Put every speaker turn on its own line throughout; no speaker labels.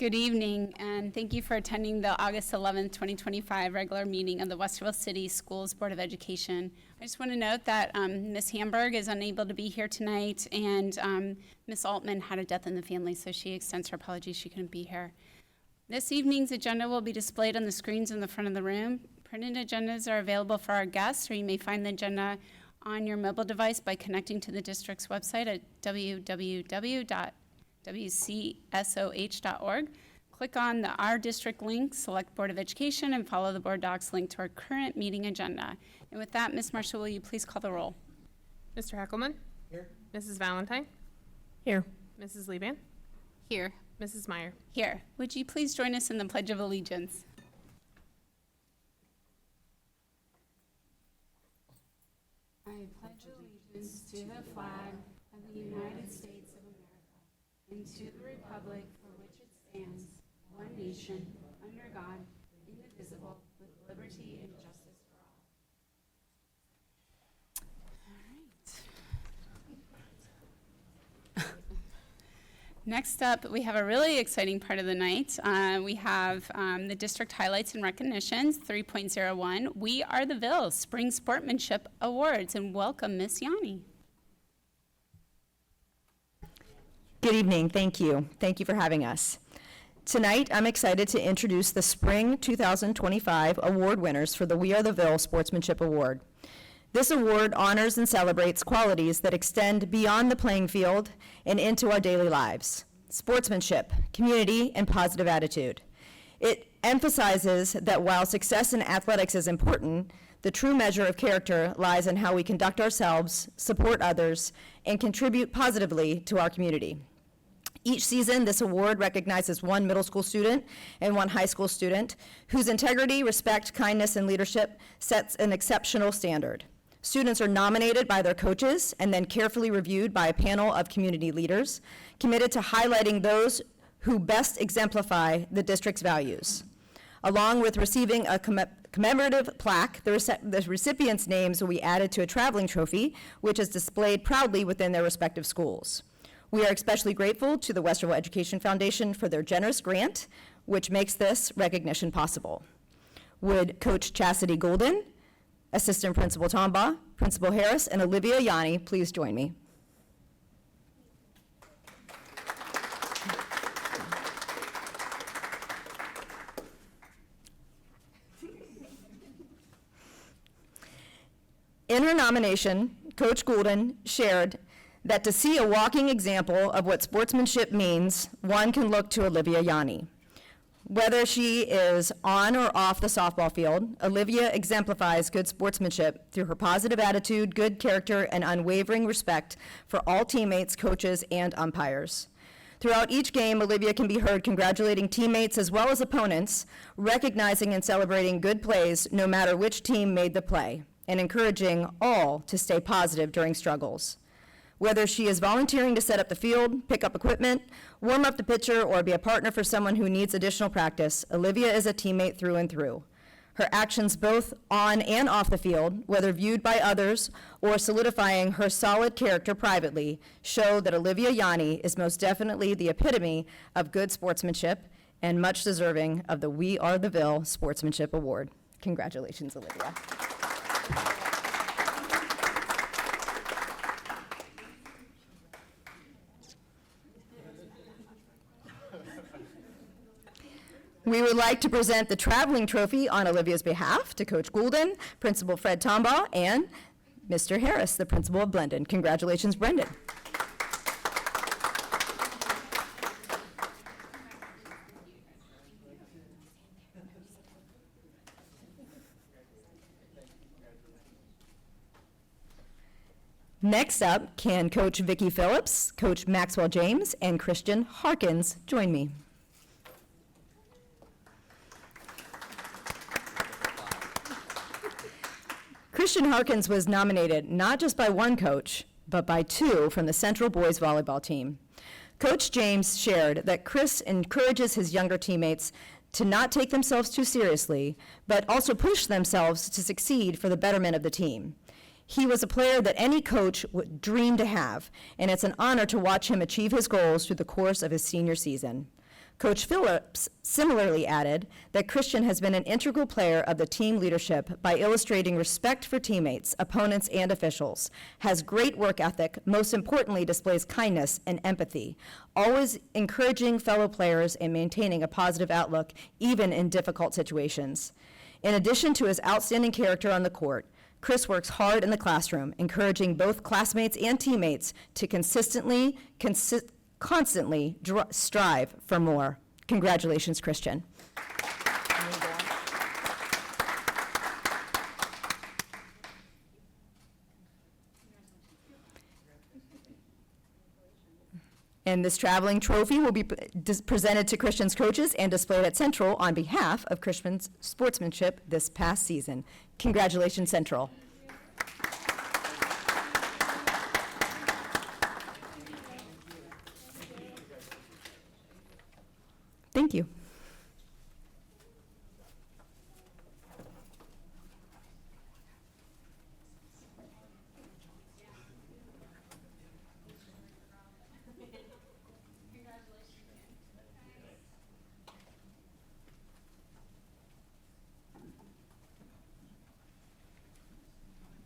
Good evening, and thank you for attending the August 11th, 2025 regular meeting of the Westerville City Schools Board of Education. I just want to note that Ms. Hamburg is unable to be here tonight, and Ms. Altman had a death in the family, so she extends her apologies she couldn't be here. This evening's agenda will be displayed on the screens in the front of the room. Printed agendas are available for our guests, or you may find the agenda on your mobile device by connecting to the district's website at www.wcsoh.org. Click on the Our District link, select Board of Education, and follow the Board Docs link to our current meeting agenda. And with that, Ms. Marshall, will you please call the roll?
Mr. Heckelman? Here. Mrs. Valentine?
Here.
Mrs. Lieband?
Here.
Mrs. Meyer?
Here. Would you please join us in the Pledge of Allegiance? I pledge allegiance to the flag of the United States of America and to the republic for which it stands, one nation, under God, indivisible, with liberty and justice for all. All right. Next up, we have a really exciting part of the night. We have the district highlights and recognitions, 3.01. We Are the Ville Spring Sportsmanship Awards, and welcome, Miss Yanni.
Good evening. Thank you. Thank you for having us. Tonight, I'm excited to introduce the Spring 2025 award winners for the We Are the Ville Sportsmanship Award. This award honors and celebrates qualities that extend beyond the playing field and into our daily lives: sportsmanship, community, and positive attitude. It emphasizes that while success in athletics is important, the true measure of character lies in how we conduct ourselves, support others, and contribute positively to our community. Each season, this award recognizes one middle school student and one high school student whose integrity, respect, kindness, and leadership sets an exceptional standard. Students are nominated by their coaches and then carefully reviewed by a panel of community leaders committed to highlighting those who best exemplify the district's values. Along with receiving a commemorative plaque, the recipients' names will be added to a traveling trophy, which is displayed proudly within their respective schools. We are especially grateful to the Westerville Education Foundation for their generous grant, which makes this recognition possible. Would Coach Chastity Golden, Assistant Principal Tombaugh, Principal Harris, and Olivia Yanni please join me? In her nomination, Coach Golden shared that to see a walking example of what sportsmanship means, one can look to Olivia Yanni. Whether she is on or off the softball field, Olivia exemplifies good sportsmanship through her positive attitude, good character, and unwavering respect for all teammates, coaches, and umpires. Throughout each game, Olivia can be heard congratulating teammates as well as opponents, recognizing and celebrating good plays no matter which team made the play, and encouraging all to stay positive during struggles. Whether she is volunteering to set up the field, pick up equipment, warm up the pitcher, or be a partner for someone who needs additional practice, Olivia is a teammate through and through. Her actions both on and off the field, whether viewed by others or solidifying her solid character privately, show that Olivia Yanni is most definitely the epitome of good sportsmanship and much deserving of the We Are the Ville Sportsmanship Award. Congratulations, Olivia. We would like to present the traveling trophy on Olivia's behalf to Coach Goulden, Principal Fred Tombaugh, and Mr. Harris, the Principal of Blendon. Congratulations, Brendan. Next up, can Coach Vicki Phillips, Coach Maxwell James, and Christian Harkins join me? Christian Harkins was nominated not just by one coach, but by two from the Central Boys volleyball team. Coach James shared that Chris encourages his younger teammates to not take themselves too seriously, but also push themselves to succeed for the betterment of the team. He was a player that any coach would dream to have, and it's an honor to watch him achieve his goals through the course of his senior season. Coach Phillips similarly added that Christian has been an integral player of the team leadership by illustrating respect for teammates, opponents, and officials, has great work ethic, most importantly displays kindness and empathy, always encouraging fellow players and maintaining a positive outlook even in difficult situations. In addition to his outstanding character on the court, Chris works hard in the classroom, encouraging both classmates and teammates to constantly strive for more. Congratulations, Christian. And this traveling trophy will be presented to Christian's coaches and displayed at Central on behalf of Christian's sportsmanship this past season. Congratulations, Central. Thank you.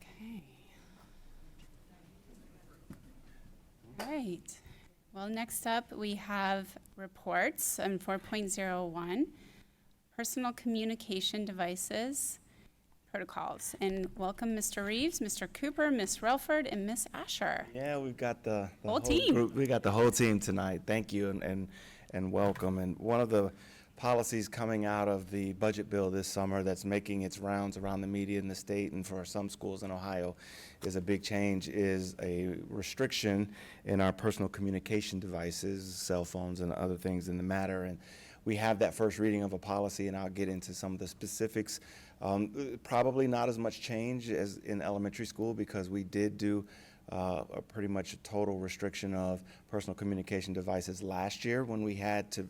Okay. All right. Well, next up, we have reports on 4.01, personal communication devices protocols. And welcome, Mr. Reeves, Mr. Cooper, Ms. Relford, and Ms. Asher.
Yeah, we've got the
Whole team.
group. We got the whole team tonight. Thank you and welcome. And one of the policies coming out of the budget bill this summer that's making its rounds around the media in the state and for some schools in Ohio is a big change, is a restriction in our personal communication devices, cell phones and other things in the matter. And we have that first reading of a policy, and I'll get into some of the specifics. Probably not as much change as in elementary school, because we did do a pretty much a total restriction of personal communication devices last year when we had to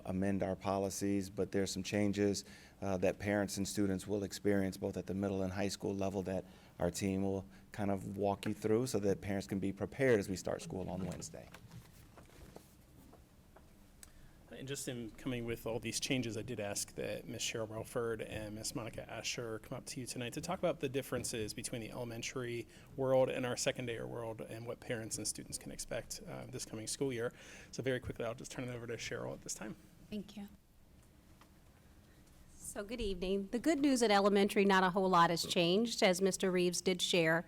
amend our policies, but there's some changes that parents and students will experience both at the middle and high school level that our team will kind of walk you through so that parents can be prepared as we start school on Wednesday.
And just in coming with all these changes, I did ask that Ms. Cheryl Relford and Ms. Monica Asher come up to you tonight to talk about the differences between the elementary world and our secondary world and what parents and students can expect this coming school year. So very quickly, I'll just turn it over to Cheryl at this time.
Thank you.
So good evening. The good news at elementary, not a whole lot has changed, as Mr. Reeves did share.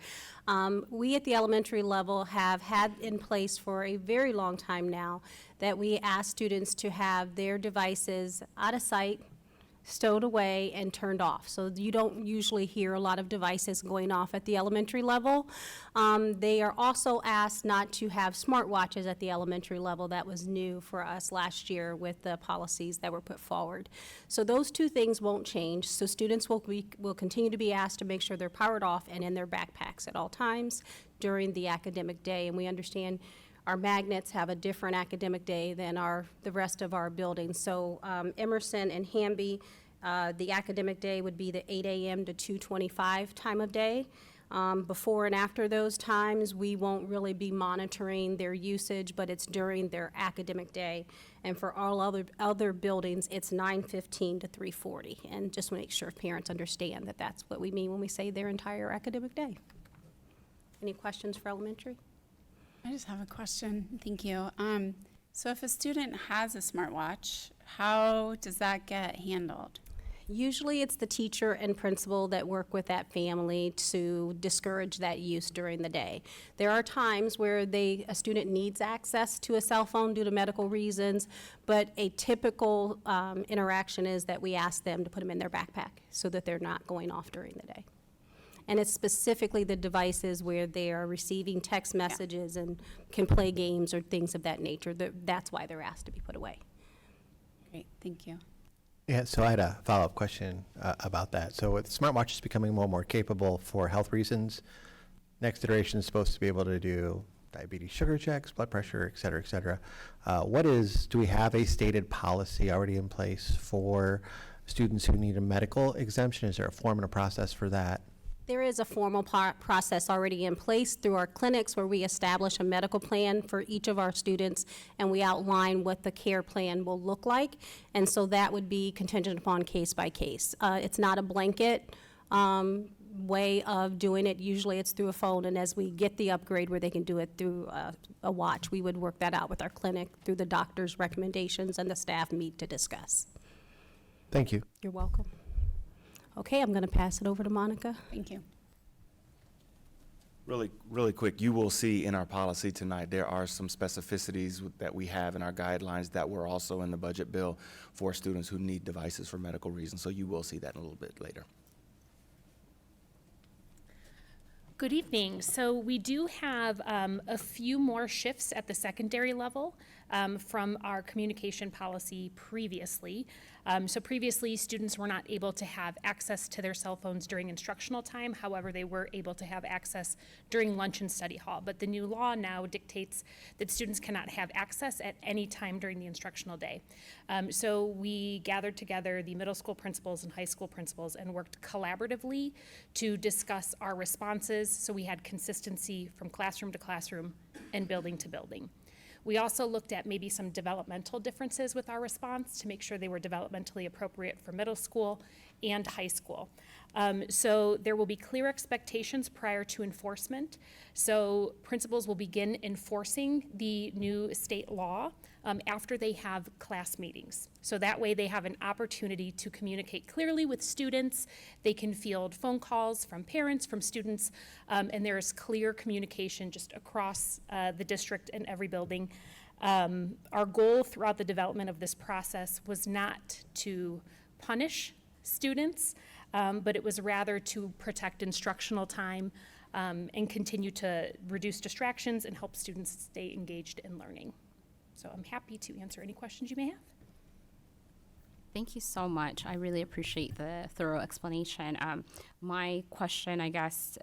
We at the elementary level have had in place for a very long time now that we ask students to have their devices out of sight, stowed away, and turned off. So you don't usually hear a lot of devices going off at the elementary level. They are also asked not to have smartwatches at the elementary level. That was new for us last year with the policies that were put forward. So those two things won't change. So students will continue to be asked to make sure they're powered off and in their backpacks at all times during the academic day. And we understand our magnets have a different academic day than the rest of our buildings. So Emerson and Hamby, the academic day would be the 8 a.m. to 2:25 time of day. Before and after those times, we won't really be monitoring their usage, but it's during their academic day. And for all other buildings, it's 9:15 to 3:40. And just make sure parents understand that that's what we mean when we say their entire academic day. Any questions for elementary?
I just have a question. Thank you. So if a student has a smartwatch, how does that get handled?
Usually it's the teacher and principal that work with that family to discourage that use during the day. There are times where a student needs access to a cell phone due to medical reasons, but a typical interaction is that we ask them to put them in their backpack so that they're not going off during the day. And it's specifically the devices where they are receiving text messages and can play games or things of that nature. That's why they're asked to be put away.
Great, thank you.
Yeah, so I had a follow-up question about that. So with smartwatches becoming more and more capable for health reasons, next iteration is supposed to be able to do diabetes sugar checks, blood pressure, et cetera, et cetera. Do we have a stated policy already in place for students who need a medical exemption? Is there a form and a process for that?
There is a formal process already in place through our clinics where we establish a medical plan for each of our students, and we outline what the care plan will look like. And so that would be contingent upon case by case. It's not a blanket way of doing it. Usually it's through a phone, and as we get the upgrade where they can do it through a watch, we would work that out with our clinic through the doctor's recommendations, and the staff meet to discuss.
Thank you.
You're welcome. Okay, I'm going to pass it over to Monica.
Thank you.
Really quick, you will see in our policy tonight, there are some specificities that we have in our guidelines that were also in the budget bill for students who need devices for medical reasons. So you will see that in a little bit later.
Good evening. So we do have a few more shifts at the secondary level from our communication policy previously. So previously, students were not able to have access to their cell phones during instructional time. However, they were able to have access during lunch and study hall. But the new law now dictates that students cannot have access at any time during the instructional day. So we gathered together the middle school principals and high school principals and worked collaboratively to discuss our responses, so we had consistency from classroom to classroom and building to building. We also looked at maybe some developmental differences with our response to make sure they were developmentally appropriate for middle school and high school. So there will be clear expectations prior to enforcement. So principals will begin enforcing the new state law after they have class meetings. So that way they have an opportunity to communicate clearly with students. They can field phone calls from parents, from students, and there is clear communication just across the district and every building. Our goal throughout the development of this process was not to punish students, but it was rather to protect instructional time and continue to reduce distractions and help students stay engaged in learning. So I'm happy to answer any questions you may have.
Thank you so much. I really appreciate the thorough explanation. My question, I guess,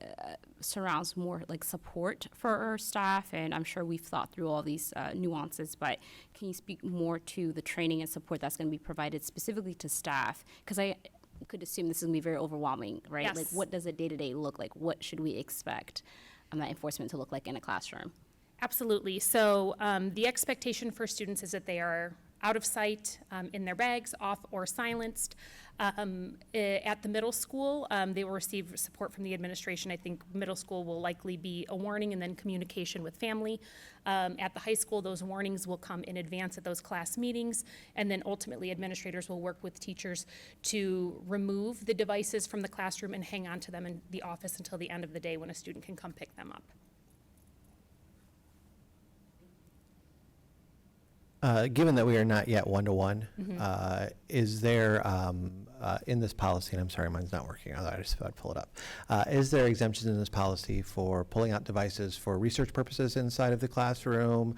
surrounds more like support for our staff, and I'm sure we've thought through all these nuances, but can you speak more to the training and support that's going to be provided specifically to staff? Because I could assume this is going to be very overwhelming, right?
Yes.
Like, what does a day-to-day look like? What should we expect that enforcement to look like in a classroom?
Absolutely. So the expectation for students is that they are out of sight, in their bags, off or silenced. At the middle school, they will receive support from the administration. I think middle school will likely be a warning and then communication with family. At the high school, those warnings will come in advance at those class meetings, and then ultimately administrators will work with teachers to remove the devices from the classroom and hang on to them in the office until the end of the day when a student can come pick them up.
Given that we are not yet one-to-one, is there, in this policy, and I'm sorry, mine's not working, although I just thought I'd pull it up. Is there exemptions in this policy for pulling out devices for research purposes inside of the classroom?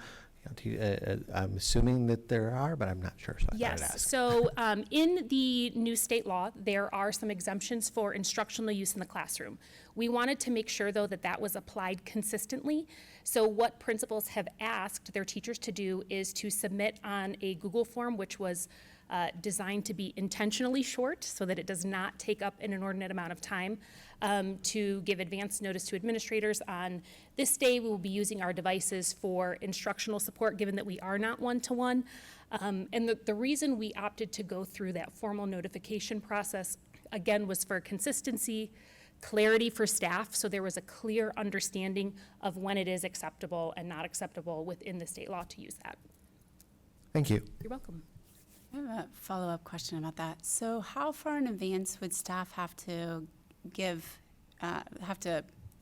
I'm assuming that there are, but I'm not sure, so I thought I'd
Yes,
ask.
so in the new state law, there are some exemptions for instructional use in the classroom. We wanted to make sure, though, that that was applied consistently. So what principals have asked their teachers to do is to submit on a Google form, which was designed to be intentionally short so that it does not take up an inordinate amount of time, to give advance notice to administrators on this day we will be using our devices for instructional support, given that we are not one-to-one. And the reason we opted to go through that formal notification process, again, was for consistency, clarity for staff, so there was a clear understanding of when it is acceptable and not acceptable within the state law to use that.
Thank you.
You're welcome.
I have a follow-up question about that. So how far in advance would staff have to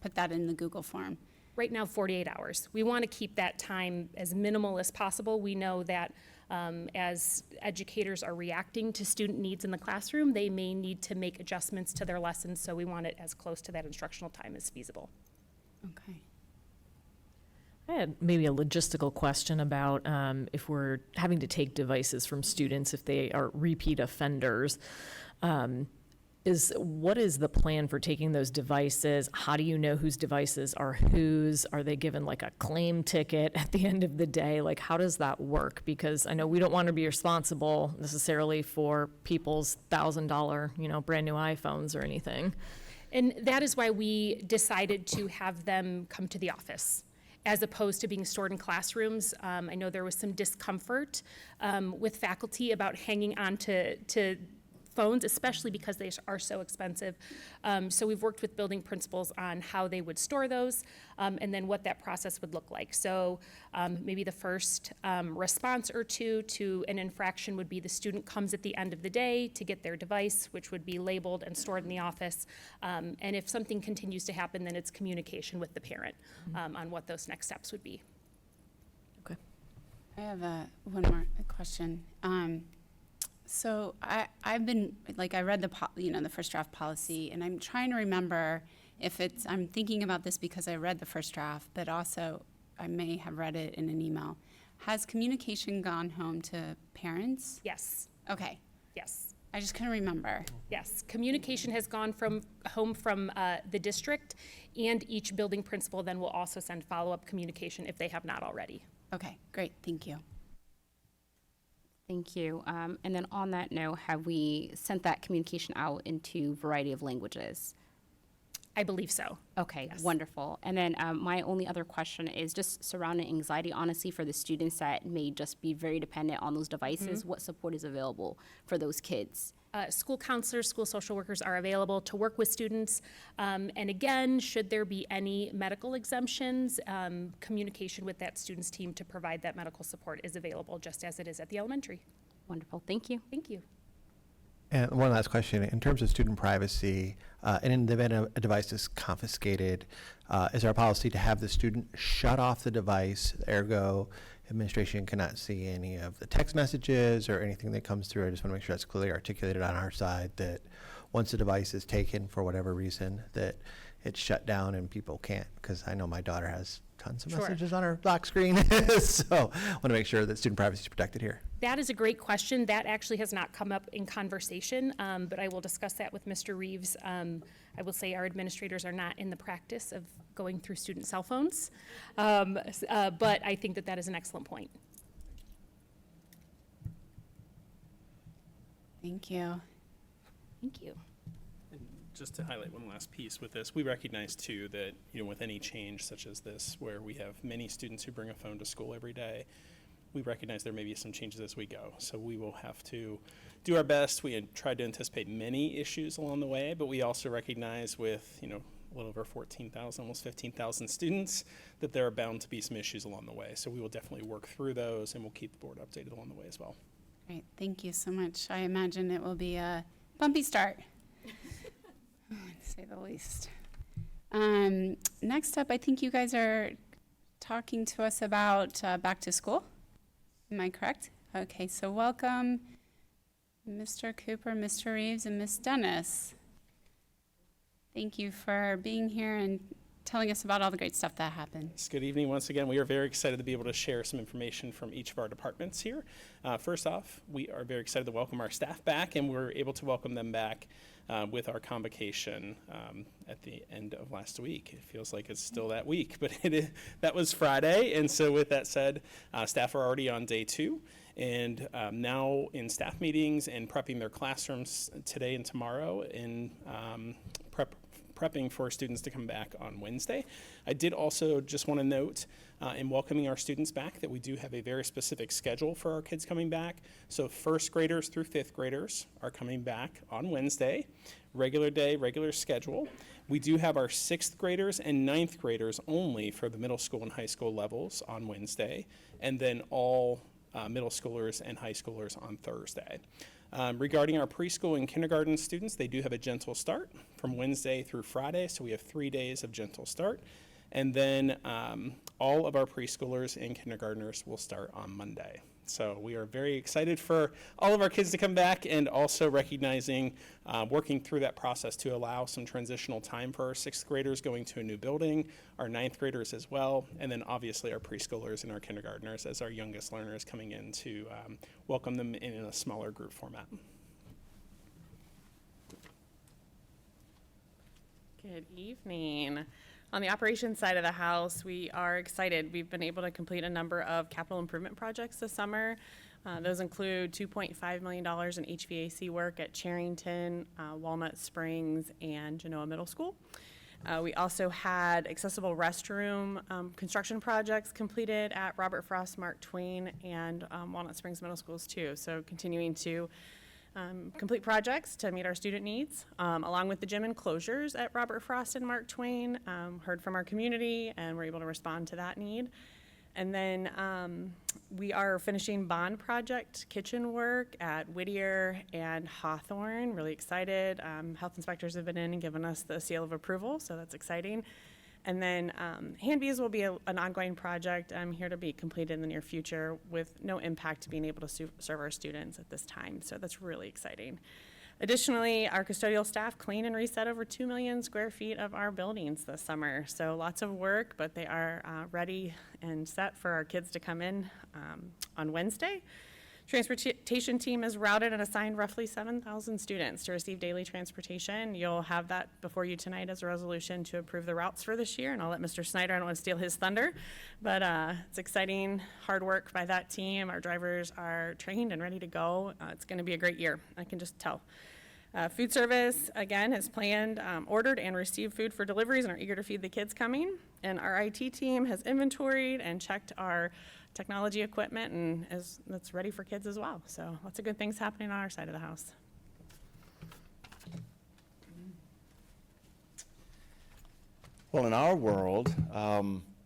put that in the Google form?
Right now, 48 hours. We want to keep that time as minimal as possible. We know that as educators are reacting to student needs in the classroom, they may need to make adjustments to their lessons, so we want it as close to that instructional time as feasible.
Okay.
I had maybe a logistical question about if we're having to take devices from students if they are repeat offenders. What is the plan for taking those devices? How do you know whose devices are whose? Are they given like a claim ticket at the end of the day? Like, how does that work? Because I know we don't want to be responsible necessarily for people's $1,000, brand new iPhones or anything.
And that is why we decided to have them come to the office, as opposed to being stored in classrooms. I know there was some discomfort with faculty about hanging on to phones, especially because they are so expensive. So we've worked with building principals on how they would store those, and then what that process would look like. So maybe the first response or two to an infraction would be the student comes at the end of the day to get their device, which would be labeled and stored in the office. And if something continues to happen, then it's communication with the parent on what those next steps would be.
Okay.
I have one more question. So I've been, like, I read the first draft policy, and I'm trying to remember if I'm thinking about this because I read the first draft, but also I may have read it in an email. Has communication gone home to parents?
Yes,
Okay,
yes.
I just couldn't remember.
Yes, communication has gone from home from the district, and each building principal then will also send follow-up communication if they have not already.
Okay, great, thank you.
Thank you. And then on that note, have we sent that communication out into a variety of languages?
I believe so.
Okay,
Yes.
wonderful. And then my only other question is just surrounding anxiety, honestly, for the students that may just be very dependent on those devices. What support is available for those kids?
School counselors, school social workers are available to work with students. And again, should there be any medical exemptions, communication with that student's team to provide that medical support is available, just as it is at the elementary.
Wonderful, thank you.
Thank you.
And one last question, in terms of student privacy, and in the event a device is confiscated, is our policy to have the student shut off the device, ergo administration cannot see any of the text messages or anything that comes through? I just want to make sure that's clearly articulated on our side, that once a device is taken for whatever reason, that it's shut down and people can't, because I know my daughter has tons of
Sure.
messages on her lock screen. So I want to make sure that student privacy is protected here.
That is a great question. That actually has not come up in conversation, but I will discuss that with Mr. Reeves. I will say our administrators are not in the practice of going through student cell phones, but I think that that is an excellent point.
Thank you.
Thank you.
Just to highlight one last piece with this, we recognize too that, with any change such as this, where we have many students who bring a phone to school every day, we recognize there may be some changes as we go. So we will have to do our best. We had tried to anticipate many issues along the way, but we also recognize with, a little over 14,000, almost 15,000 students, that there are bound to be some issues along the way. So we will definitely work through those, and we'll keep the board updated along the way as well.
Great, thank you so much. I imagine it will be a bumpy start, to say the least. Next up, I think you guys are talking to us about back to school. Am I correct? Okay, so welcome, Mr. Cooper, Mr. Reeves, and Ms. Dennis. Thank you for being here and telling us about all the great stuff that happened.
Good evening once again. We are very excited to be able to share some information from each of our departments here. First off, we are very excited to welcome our staff back, and we're able to welcome them back with our convocation at the end of last week. It feels like it's still that week, but that was Friday. And so with that said, staff are already on day 2. And now in staff meetings and prepping their classrooms today and tomorrow in prepping for students to come back on Wednesday. I did also just want to note in welcoming our students back that we do have a very specific schedule for our kids coming back. So first graders through 5th graders are coming back on Wednesday, regular day, regular schedule. We do have our 6th graders and 9th graders only for the middle school and high school levels on Wednesday, and then all middle schoolers and high schoolers on Thursday. Regarding our preschool and kindergarten students, they do have a gentle start from Wednesday through Friday, so we have 3 days of gentle start. And then all of our preschoolers and kindergartners will start on Monday. So we are very excited for all of our kids to come back, and also recognizing, working through that process to allow some transitional time for our 6th graders going to a new building, our 9th graders as well, and then obviously our preschoolers and our kindergartners as our youngest learners coming in to welcome them in a smaller group format.
Good evening. On the operations side of the house, we are excited. We've been able to complete a number of capital improvement projects this summer. Those include $2.5 million in HVAC work at Charrington, Walnut Springs, and Genoa Middle School. We also had accessible restroom construction projects completed at Robert Frost, Mark Twain, and Walnut Springs Middle Schools too. So continuing to complete projects to meet our student needs, along with the gym enclosures at Robert Frost and Mark Twain. Heard from our community and were able to respond to that need. And then we are finishing bond project kitchen work at Whittier and Hawthorne. Really excited. Health inspectors have been in and given us the seal of approval, so that's exciting. And then Handbees will be an ongoing project here to be completed in the near future with no impact to being able to serve our students at this time. So that's really exciting. Additionally, our custodial staff clean and reset over 2 million square feet of our buildings this summer. So lots of work, but they are ready and set for our kids to come in on Wednesday. Transportation team is routed and assigned roughly 7,000 students to receive daily transportation. You'll have that before you tonight as a resolution to approve the routes for this year, and I'll let Mr. Snyder, I don't want to steal his thunder, but it's exciting, hard work by that team. Our drivers are trained and ready to go. It's going to be a great year, I can just tell. Food service, again, has planned, ordered, and received food for deliveries and are eager to feed the kids coming. And our IT team has inventoried and checked our technology equipment and that's ready for kids as well. So lots of good things happening on our side of the house.
Well, in our world,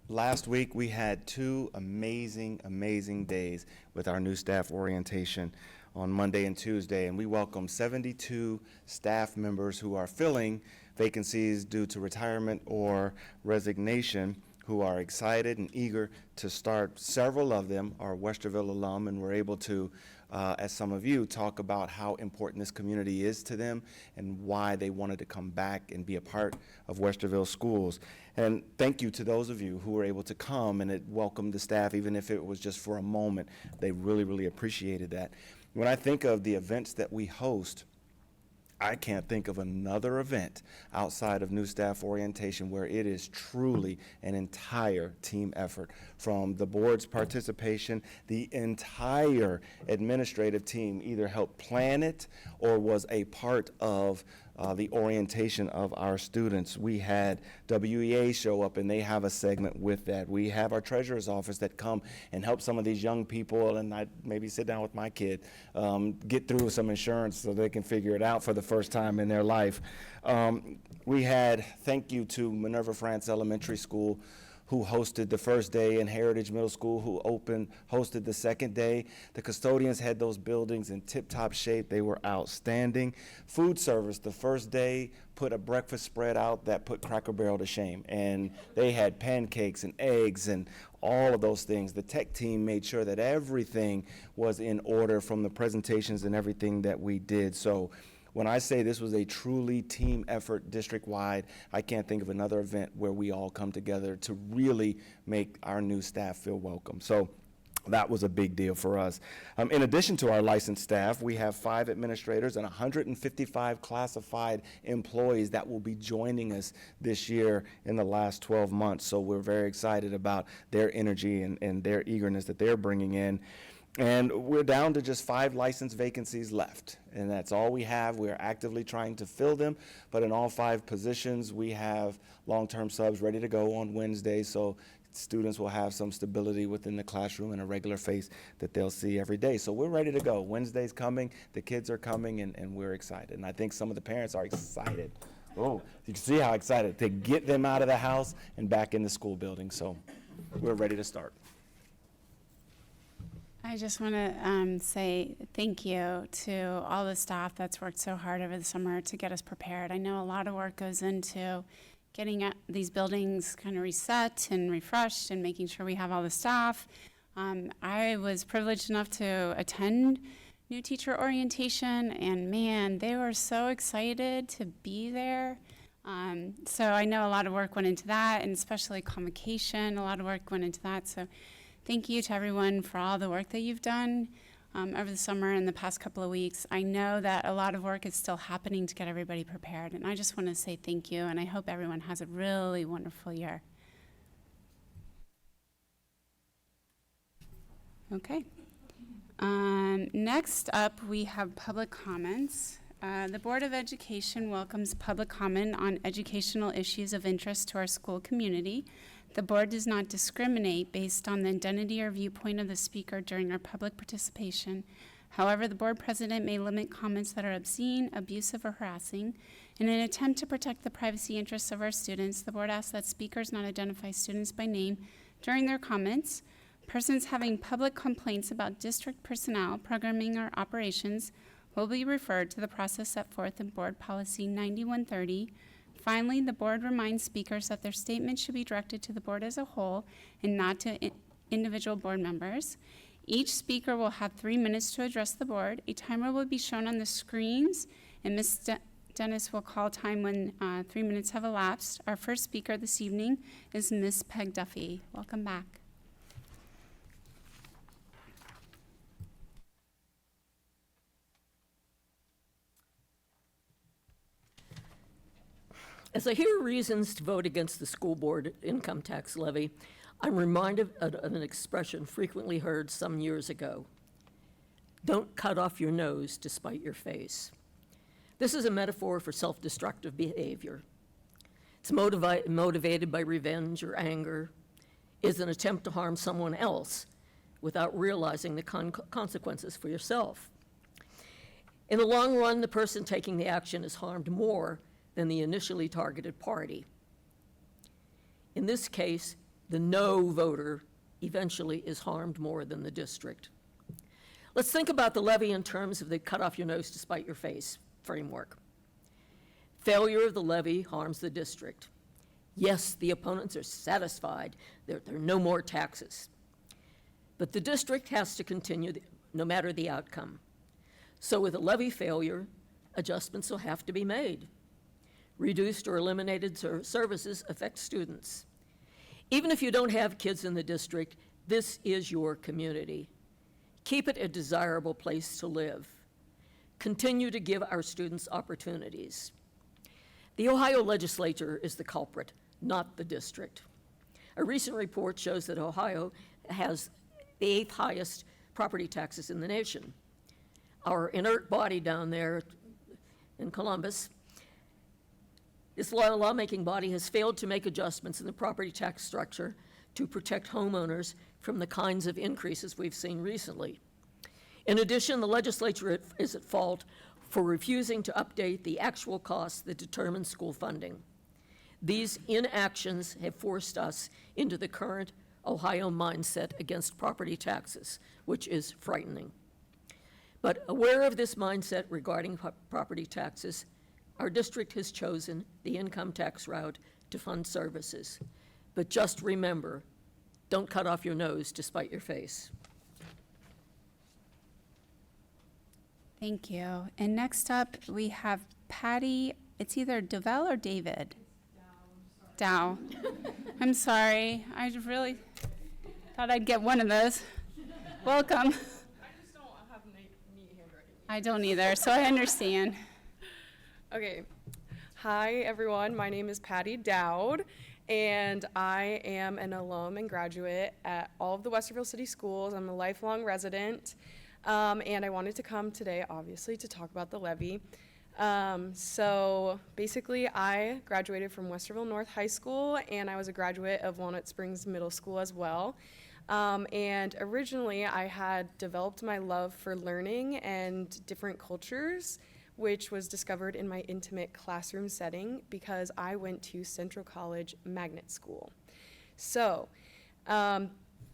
last week we had 2 amazing days with our new staff orientation on Monday and Tuesday, and we welcomed 72 staff members who are filling vacancies due to retirement or resignation, who are excited and eager to start. Several of them are Westerville alum, and we're able to, as some of you, talk about how important this community is to them and why they wanted to come back and be a part of Westerville schools. And thank you to those of you who were able to come and welcome the staff, even if it was just for a moment. They really appreciated that. When I think of the events that we host, I can't think of another event outside of new staff orientation where it is truly an entire team effort. From the board's participation, the entire administrative team either helped plan it or was a part of the orientation of our students. We had WEA show up and they have a segment with that. We have our treasurer's office that come and help some of these young people, and I maybe sit down with my kid, get through some insurance so they can figure it out for the first time in their life. We had thank you to Minerva France Elementary School, who hosted the first day, and Heritage Middle School, who hosted the second day. The custodians had those buildings in tip-top shape. They were outstanding. Food service, the first day, put a breakfast spread out that put Cracker Barrel to shame. And they had pancakes and eggs and all of those things. The tech team made sure that everything was in order from the presentations and everything that we did. So when I say this was a truly team effort district-wide, I can't think of another event where we all come together to really make our new staff feel welcome. So that was a big deal for us. In addition to our licensed staff, we have 5 administrators and 155 classified employees that will be joining us this year in the last 12 months. So we're very excited about their energy and their eagerness that they're bringing in. And we're down to just 5 licensed vacancies left, and that's all we have. We're actively trying to fill them, but in all 5 positions, we have long-term subs ready to go on Wednesday, so students will have some stability within the classroom and a regular face that they'll see every day. So we're ready to go. Wednesday's coming, the kids are coming, and we're excited. And I think some of the parents are excited. Oh, you can see how excited to get them out of the house and back in the school building, so we're ready to start.
I just want to say thank you to all the staff that's worked so hard over the summer to get us prepared. I know a lot of work goes into getting these buildings kind of reset and refreshed and making sure we have all the staff. I was privileged enough to attend new teacher orientation, and man, they were so excited to be there. So I know a lot of work went into that, and especially convocation, a lot of work went into that. So thank you to everyone for all the work that you've done over the summer and the past couple of weeks. I know that a lot of work is still happening to get everybody prepared, and I just want to say thank you, and I hope everyone has a really wonderful year. Okay. Next up, we have public comments. The Board of Education welcomes public comment on educational issues of interest to our school community. The board does not discriminate based on the identity or viewpoint of the speaker during our public participation. However, the board president may limit comments that are obscene, abusive, or harassing. In an attempt to protect the privacy interests of our students, the board asks that speakers not identify students by name during their comments. Persons having public complaints about district personnel, programming, or operations will be referred to the process set forth in Board Policy 9130. Finally, the board reminds speakers that their statements should be directed to the board as a whole and not to individual board members. Each speaker will have 3 minutes to address the board. A timer will be shown on the screens, and Ms. Dennis will call time when 3 minutes have elapsed. Our first speaker this evening is Ms. Peg Duffy. Welcome back.
As I hear reasons to vote against the school board income tax levy, I'm reminded of an expression frequently heard some years ago. Don't cut off your nose to spite your face. This is a metaphor for self-destructive behavior. It's motivated by revenge or anger, is an attempt to harm someone else without realizing the consequences for yourself. In the long run, the person taking the action is harmed more than the initially targeted party. In this case, the no voter eventually is harmed more than the district. Let's think about the levy in terms of the cut off your nose to spite your face framework. Failure of the levy harms the district. Yes, the opponents are satisfied there are no more taxes. But the district has to continue no matter the outcome. So with a levy failure, adjustments will have to be made. Reduced or eliminated services affect students. Even if you don't have kids in the district, this is your community. Keep it a desirable place to live. Continue to give our students opportunities. The Ohio legislature is the culprit, not the district. A recent report shows that Ohio has the 8th highest property taxes in the nation. Our inert body down there in Columbus, this lawmaking body has failed to make adjustments in the property tax structure to protect homeowners from the kinds of increases we've seen recently. In addition, the legislature is at fault for refusing to update the actual costs that determine school funding. These inactions have forced us into the current Ohio mindset against property taxes, which is frightening. But aware of this mindset regarding property taxes, our district has chosen the income tax route to fund services. But just remember, don't cut off your nose to spite your face.
Thank you. And next up, we have Patty. It's either Dovell or David? Dow. I'm sorry. I really thought I'd get one of those. Welcome.
I just don't have neat handwriting.
I don't either, so I understand.
Okay. Hi, everyone. My name is Patty Dowd, and I am an alum and graduate at all of the Westerville City Schools. I'm a lifelong resident, and I wanted to come today, obviously, to talk about the levy. So basically, I graduated from Westerville North High School, and I was a graduate of Walnut Springs Middle School as well. And originally, I had developed my love for learning and different cultures, which was discovered in my intimate classroom setting because I went to Central College Magnet School. So,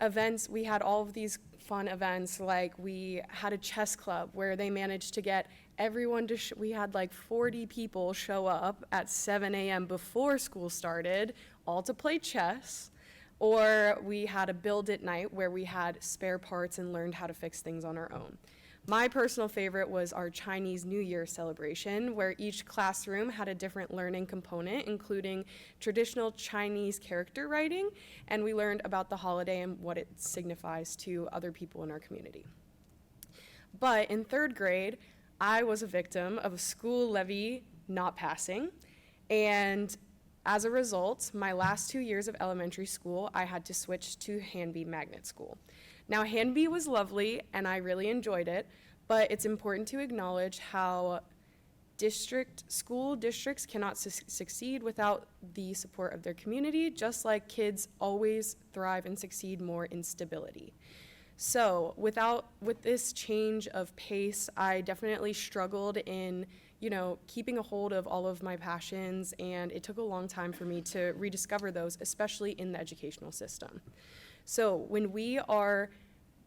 events, we had all of these fun events, like we had a chess club where they managed to get everyone to, we had like 40 people show up at 7 a.m. before school started, all to play chess. Or we had a build it night where we had spare parts and learned how to fix things on our own. My personal favorite was our Chinese New Year celebration, where each classroom had a different learning component, including traditional Chinese character writing, and we learned about the holiday and what it signifies to other people in our community. But in 3rd grade, I was a victim of a school levy not passing, and as a result, my last 2 years of elementary school, I had to switch to Hanby Magnet School. Now, Hanby was lovely, and I really enjoyed it, but it's important to acknowledge how school districts cannot succeed without the support of their community, just like kids always thrive and succeed more in stability. So with this change of pace, I definitely struggled in, keeping a hold of all of my passions, and it took a long time for me to rediscover those, especially in the educational system. So when we are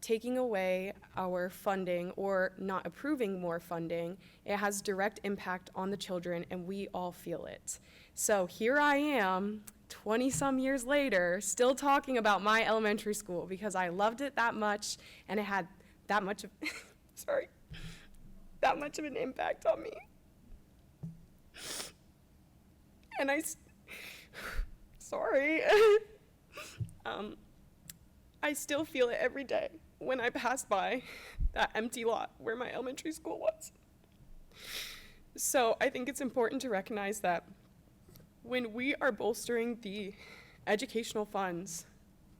taking away our funding or not approving more funding, it has direct impact on the children, and we all feel it. So here I am, 20-some years later, still talking about my elementary school because I loved it that much, and it had that much of, that much of an impact on me. And I still feel it every day when I pass by that empty lot where my elementary school was. So I think it's important to recognize that when we are bolstering the educational funds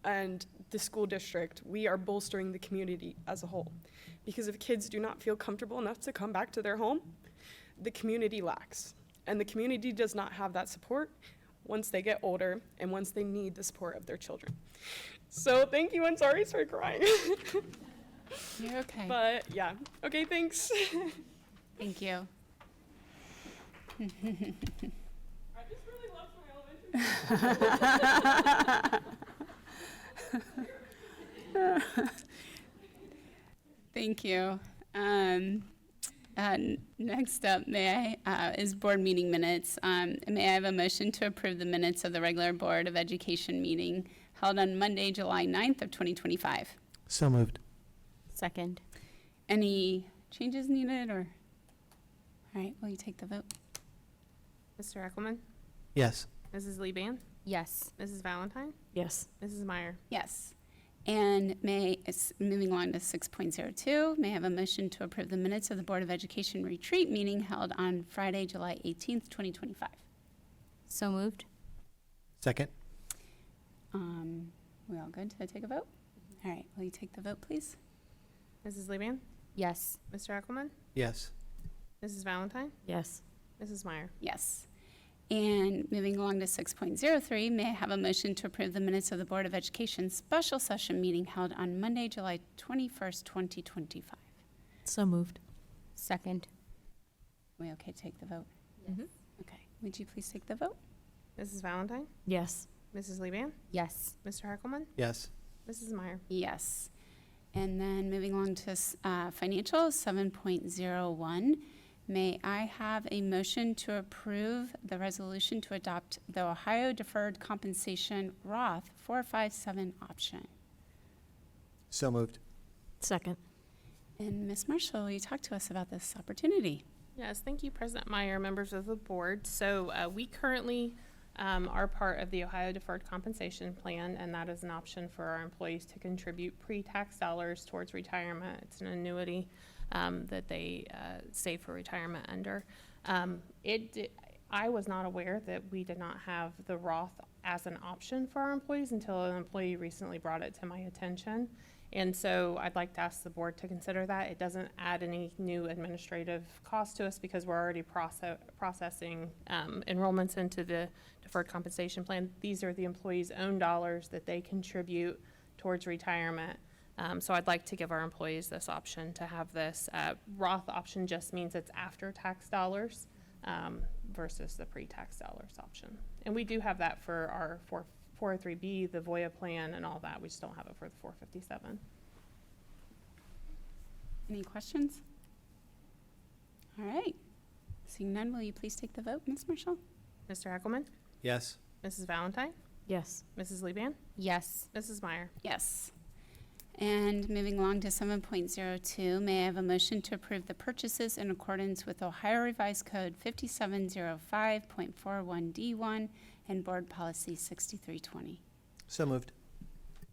and the school district, we are bolstering the community as a whole. Because if kids do not feel comfortable enough to come back to their home, the community lacks. And the community does not have that support once they get older and once they need the support of their children. So thank you, and sorry for crying.
You're okay.
But yeah, okay, thanks.
Thank you.
I just really loved my elementary.
Thank you. Next up, is board meeting minutes. May I have a motion to approve the minutes of the regular Board of Education meeting held on Monday, July 9th of 2025?
So moved.
Second.
Any changes needed, or? All right, will you take the vote?
Mr. Eckelman,
Yes.
Mrs. Lieband,
Yes.
Mrs. Valentine,
Yes.
Mrs. Meyer.
Yes. And moving along to 6.02, may I have a motion to approve the minutes of the Board of Education retreat meeting held on Friday, July 18th, 2025?
So moved.
Second.
We all good to take a vote? All right, will you take the vote, please?
Mrs. Lieband,
Yes.
Mr. Eckelman,
Yes.
Mrs. Valentine,
Yes.
Mrs. Meyer.
Yes. And moving along to 6.03, may I have a motion to approve the minutes of the Board of Education special session meeting held on Monday, July 21st, 2025?
So moved.
Second.
We okay to take the vote?
Mhm.
Okay, would you please take the vote?
Mrs. Valentine,
Yes.
Mrs. Lieband,
Yes.
Mr. Eckelman,
Yes.
Mrs. Meyer.
Yes. And then moving along to financial, 7.01, may I have a motion to approve the resolution to adopt the Ohio Deferred Compensation Roth 457 option?
So moved.
Second.
And Ms. Marshall, will you talk to us about this opportunity?
Yes, thank you, President Meyer, members of the board. So we currently are part of the Ohio Deferred Compensation Plan, and that is an option for our employees to contribute pre-tax dollars towards retirement. It's an annuity that they save for retirement under. I was not aware that we did not have the Roth as an option for our employees until an employee recently brought it to my attention. And so I'd like to ask the board to consider that. It doesn't add any new administrative cost to us because we're already processing enrollments into the deferred compensation plan. These are the employees' own dollars that they contribute towards retirement. So I'd like to give our employees this option to have this. Roth option just means it's after tax dollars versus the pre-tax dollars option. And we do have that for our 403B, the Voya plan, and all that. We just don't have it for the 457.
Any questions? All right. Seeing none, will you please take the vote, Ms. Marshall?
Mr. Eckelman,
Yes.
Mrs. Valentine,
Yes.
Mrs. Lieband,
Yes.
Mrs. Meyer.
Yes. And moving along to 7.02, may I have a motion to approve the purchases in accordance with Ohio Revised Code 5705.41D1 and Board Policy 6320?
So moved.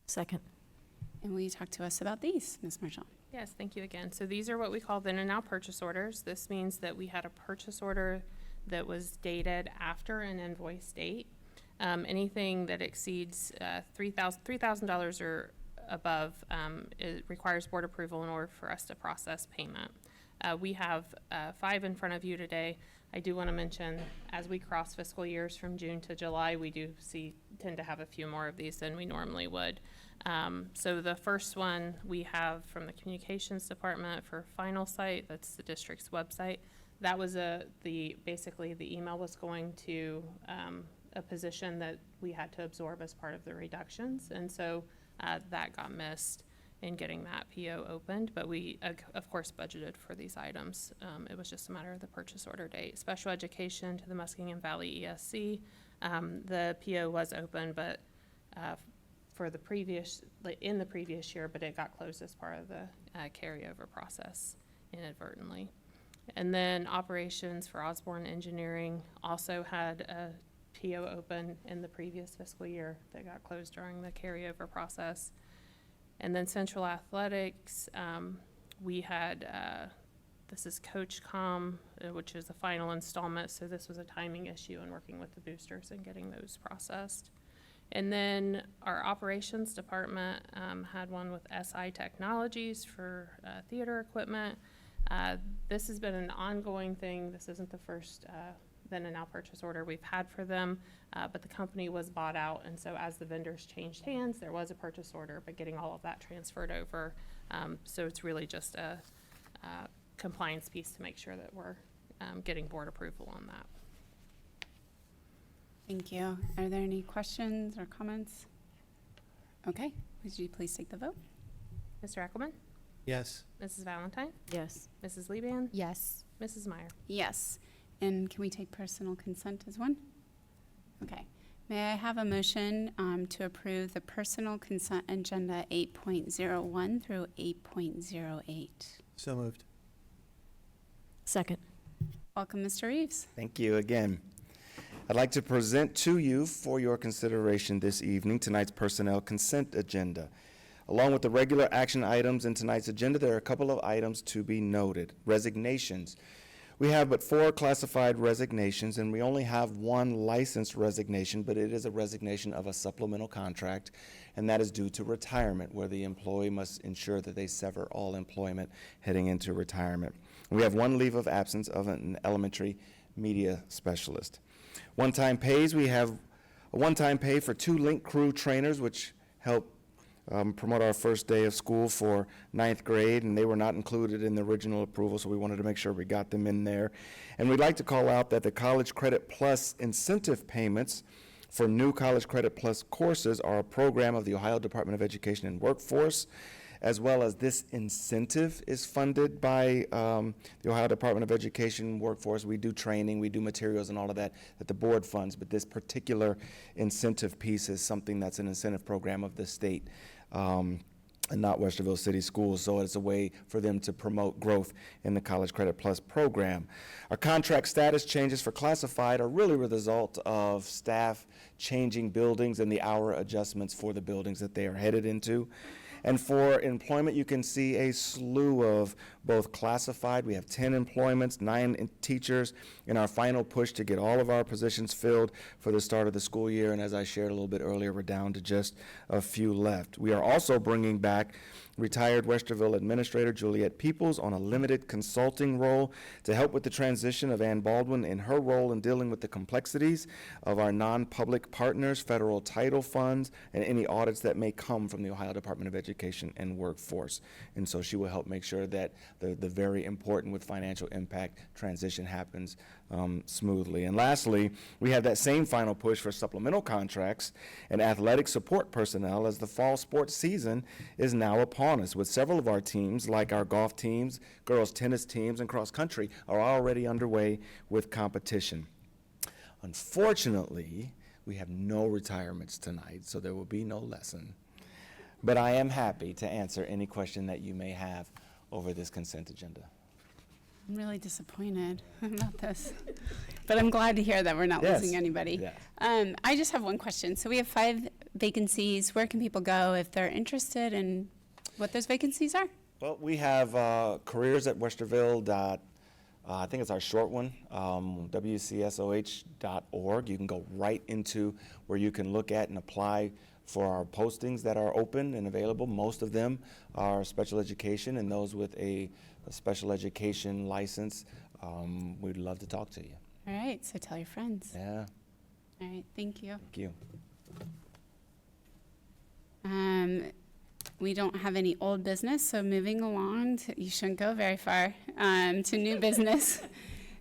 Second.
And will you talk to us about these, Ms. Marshall?
Yes, thank you again. So these are what we call then and now purchase orders. This means that we had a purchase order that was dated after an invoice date. Anything that exceeds $3,000 or above, it requires board approval in order for us to process payment. We have 5 in front of you today. I do want to mention, as we cross fiscal years from June to July, we do tend to have a few more of these than we normally would. So the first one we have from the communications department for Final Site, that's the district's website. That was basically the email was going to a position that we had to absorb as part of the reductions. And so that got missed in getting that PO opened, but we, of course, budgeted for these items. It was just a matter of the purchase order date. Special education to the Muskingum Valley ESC, the PO was open, but in the previous year, but it got closed as part of the carryover process inadvertently. And then operations for Osborne Engineering also had a PO open in the previous fiscal year that got closed during the carryover process. And then Central Athletics, we had, this is Coach Com, which is the final installment. So this was a timing issue in working with the boosters and getting those processed. And then our operations department had one with SI Technologies for theater equipment. This has been an ongoing thing. This isn't the first then and now purchase order we've had for them, but the company was bought out, and so as the vendors changed hands, there was a purchase order, but getting all of that transferred over. So it's really just a compliance piece to make sure that we're getting board approval on that.
Thank you. Are there any questions or comments? Okay, would you please take the vote?
Mr. Eckelman?
Yes.
Mrs. Valentine?
Yes.
Mrs. Lieband?
Yes.
Mrs. Meyer?
Yes. And can we take personal consent as one? Okay. May I have a motion to approve the personal consent agenda 8.01 through 8.08?
So moved.
Second.
Welcome, Mr. Reeves.
Thank you again. I'd like to present to you for your consideration this evening tonight's personnel consent agenda. Along with the regular action items in tonight's agenda, there are a couple of items to be noted. Resignations. We have but 4 classified resignations, and we only have 1 licensed resignation, but it is a resignation of a supplemental contract, and that is due to retirement, where the employee must ensure that they sever all employment heading into retirement. We have 1 leave of absence of an elementary media specialist. One-time pays, we have a one-time pay for 2 Link Crew trainers, which help promote our first day of school for 9th grade, and they were not included in the original approval, so we wanted to make sure we got them in there. And we'd like to call out that the College Credit Plus incentive payments for new College Credit Plus courses are a program of the Ohio Department of Education and Workforce, as well as this incentive is funded by the Ohio Department of Education and Workforce. We do training, we do materials and all of that the board funds, but this particular incentive piece is something that's an incentive program of the state and not Westerville City Schools, so it's a way for them to promote growth in the College Credit Plus program. Our contract status changes for classified are really a result of staff changing buildings and the hour adjustments for the buildings that they are headed into. And for employment, you can see a slew of both classified. We have 10 employments, 9 teachers in our final push to get all of our positions filled for the start of the school year. And as I shared a little bit earlier, we're down to just a few left. We are also bringing back retired Westerville Administrator Juliet Peoples on a limited consulting role to help with the transition of Ann Baldwin in her role in dealing with the complexities of our non-public partners, federal title funds, and any audits that may come from the Ohio Department of Education and Workforce. And so she will help make sure that the very important with financial impact transition happens smoothly. And lastly, we have that same final push for supplemental contracts and athletic support personnel as the fall sports season is now upon us, with several of our teams, like our golf teams, girls tennis teams, and cross country, are already underway with competition. Unfortunately, we have no retirements tonight, so there will be no lesson. But I am happy to answer any question that you may have over this consent agenda.
I'm really disappointed about this, but I'm glad to hear that we're not losing anybody.
Yes.
I just have one question. So we have 5 vacancies. Where can people go if they're interested in what those vacancies are?
Well, we have careers at Westerville. I think it's our short one, WCSOH.org. You can go right into where you can look at and apply for our postings that are open and available. Most of them are special education, and those with a special education license, we'd love to talk to you.
All right, so tell your friends.
Yeah,
All right, thank you.
thank you.
We don't have any old business, so moving along, you shouldn't go very far, to new business.